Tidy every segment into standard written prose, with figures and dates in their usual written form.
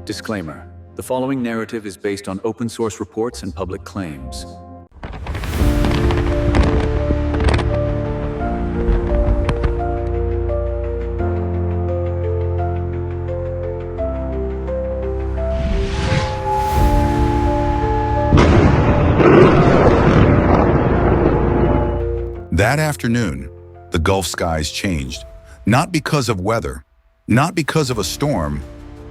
Disclaimer: the following narrative is based on open source reports and public claims. That afternoon, the Gulf skies changed, not because of weather, not because of a storm,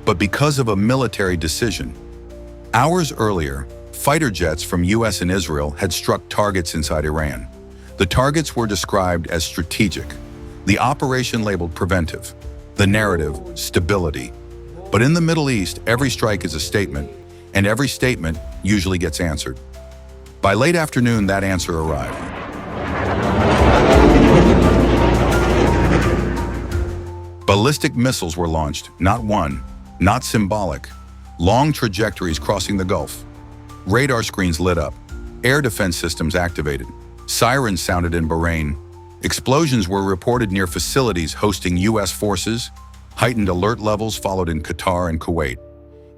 but because of a military decision. Hours earlier, fighter jets from US and Israel had struck targets inside Iran. The targets were described as strategic, the operation labeled preventive, the narrative stability. But in the Middle East, every strike is a statement, and every statement usually gets answered. By late afternoon, that answer arrived. Ballistic missiles were launched, not one, not symbolic, long trajectories crossing the Gulf. Radar screens lit up, air defense systems activated, sirens sounded in Bahrain, explosions were reported near facilities hosting US forces, heightened alert levels followed in Qatar and Kuwait.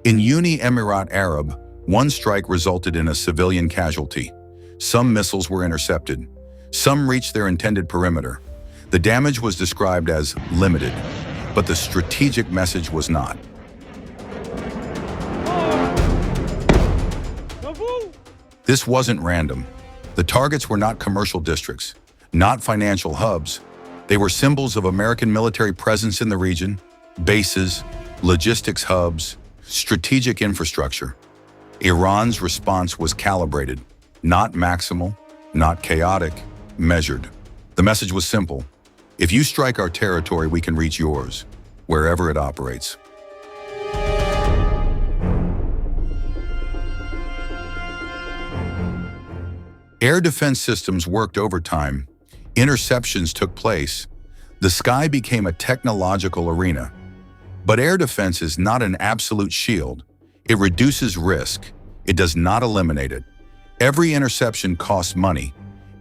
In Uni Emirat Arab, one strike resulted in a civilian casualty. Some missiles were intercepted. Some reached their intended perimeter. The damage was described as limited, but the strategic message was not. This wasn't random. The targets were not commercial districts, not financial hubs. They were symbols of American military presence in the region, bases, logistics hubs, strategic infrastructure. Iran's response was calibrated, not maximal, not chaotic, measured. The message was simple. If you strike our territory, we can reach yours, wherever it operates. Air defense systems worked overtime. Interceptions took place. The sky became a technological arena. But air defense is not an absolute shield. It reduces risk. It does not eliminate it. Every interception costs money.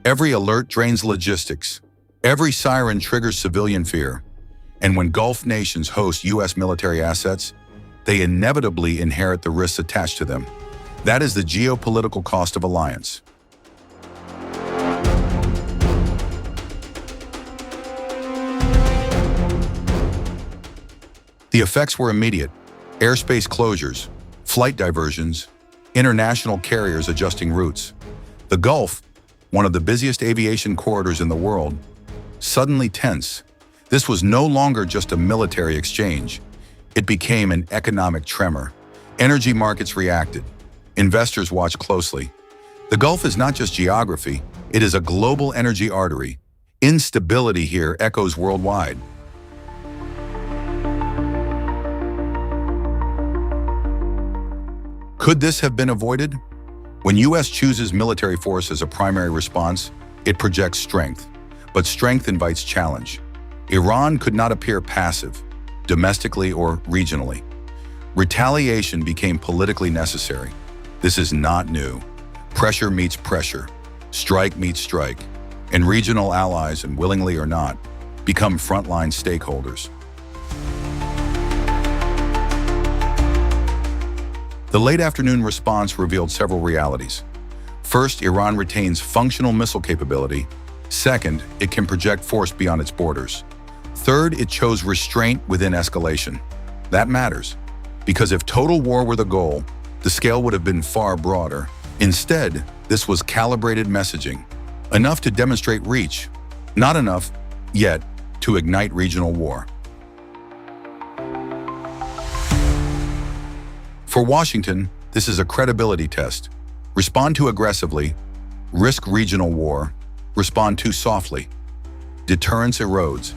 Every alert drains logistics. Every siren triggers civilian fear. And when Gulf nations host US military assets, they inevitably inherit the risks attached to them. That is the geopolitical cost of alliance. The effects were immediate. Airspace closures, flight diversions, international carriers adjusting routes. The Gulf, one of the busiest aviation corridors in the world, suddenly tense. This was no longer just a military exchange. It became an economic tremor. Energy markets reacted. Investors watched closely. The Gulf is not just geography, it is a global energy artery. Instability here echoes worldwide. Could this have been avoided? When US chooses military force as a primary response, it projects strength. But strength invites challenge. Iran could not appear passive, domestically or regionally. Retaliation became politically necessary. This is not new. Pressure meets pressure. Strike meets strike. And regional allies, and willingly or not, become frontline stakeholders. The late afternoon response revealed several realities. First, Iran retains functional missile capability. Second, it can project force beyond its borders. Third, it chose restraint within escalation. That matters, because if total war were the goal, the scale would have been far broader. Instead, this was calibrated messaging, enough to demonstrate reach, not enough, yet, to ignite regional war. For Washington, this is a credibility test. Respond too aggressively, risk regional war. Respond too softly. Deterrence erodes.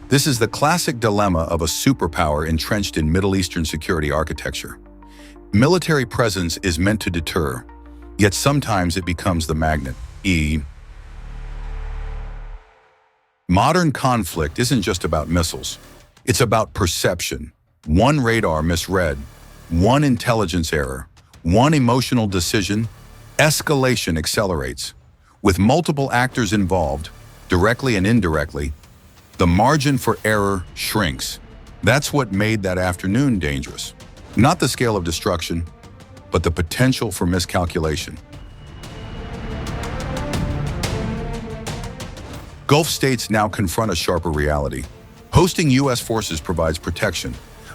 This is the classic dilemma of a superpower entrenched in Middle Eastern security architecture. Military presence is meant to deter, yet sometimes it becomes the magnet. Modern conflict isn't just about missiles. It's about perception. One radar misread, one intelligence error, one emotional decision. Escalation accelerates. With multiple actors involved, directly and indirectly, the margin for error shrinks. That's what made that afternoon dangerous. Not the scale of destruction, but the potential for miscalculation. Gulf states now confront a sharper reality. Hosting U.S. forces provides protection,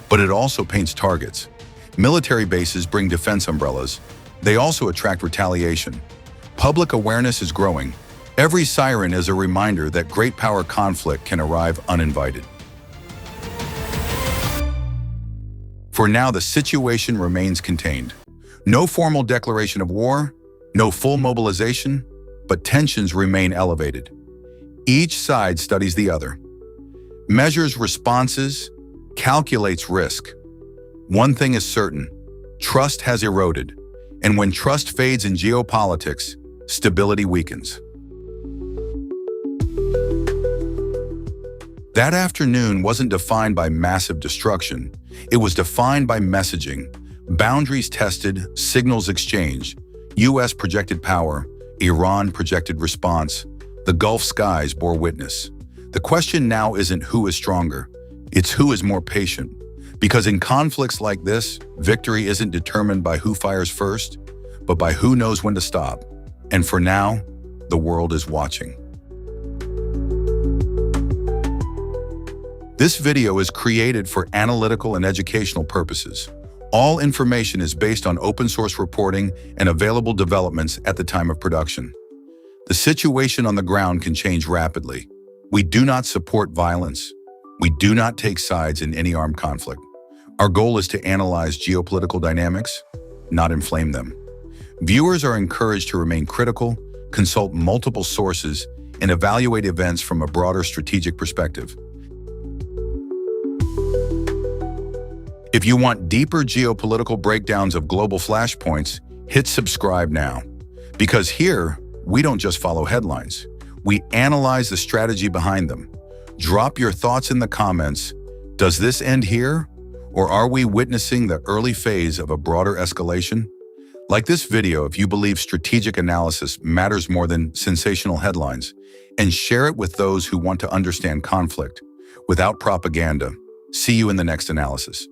but it also paints targets. Military bases bring defense umbrellas. They also attract retaliation. Public awareness is growing. Every siren is a reminder that great power conflict can arrive uninvited. For now, the situation remains contained. No formal declaration of war, no full mobilization, but tensions remain elevated. Each side studies the other, measures responses, calculates risk. One thing is certain, trust has eroded, and when trust fades in geopolitics, stability weakens. That afternoon wasn't defined by massive destruction. It was defined by messaging, boundaries tested, signals exchanged, U.S. projected power, Iran projected response. The Gulf skies bore witness. The question now isn't who is stronger, it's who is more patient. Because in conflicts like this, victory isn't determined by who fires first, but by who knows when to stop. And for now, the world is watching. This video is created for analytical and educational purposes. All information is based on open source reporting and available developments at the time of production. The situation on the ground can change rapidly. We do not support violence. We do not take sides in any armed conflict. Our goal is to analyze geopolitical dynamics, not inflame them. Viewers are encouraged to remain critical, consult multiple sources, and evaluate events from a broader strategic perspective. If you want deeper geopolitical breakdowns of global flashpoints, hit subscribe now. Because here, we don't just follow headlines. We analyze the strategy behind them. Drop your thoughts in the comments. Does this end here? Or are we witnessing the early phase of a broader escalation? Like this video if you believe strategic analysis matters more than sensational headlines, and share it with those who want to understand conflict without propaganda. See you in the next analysis.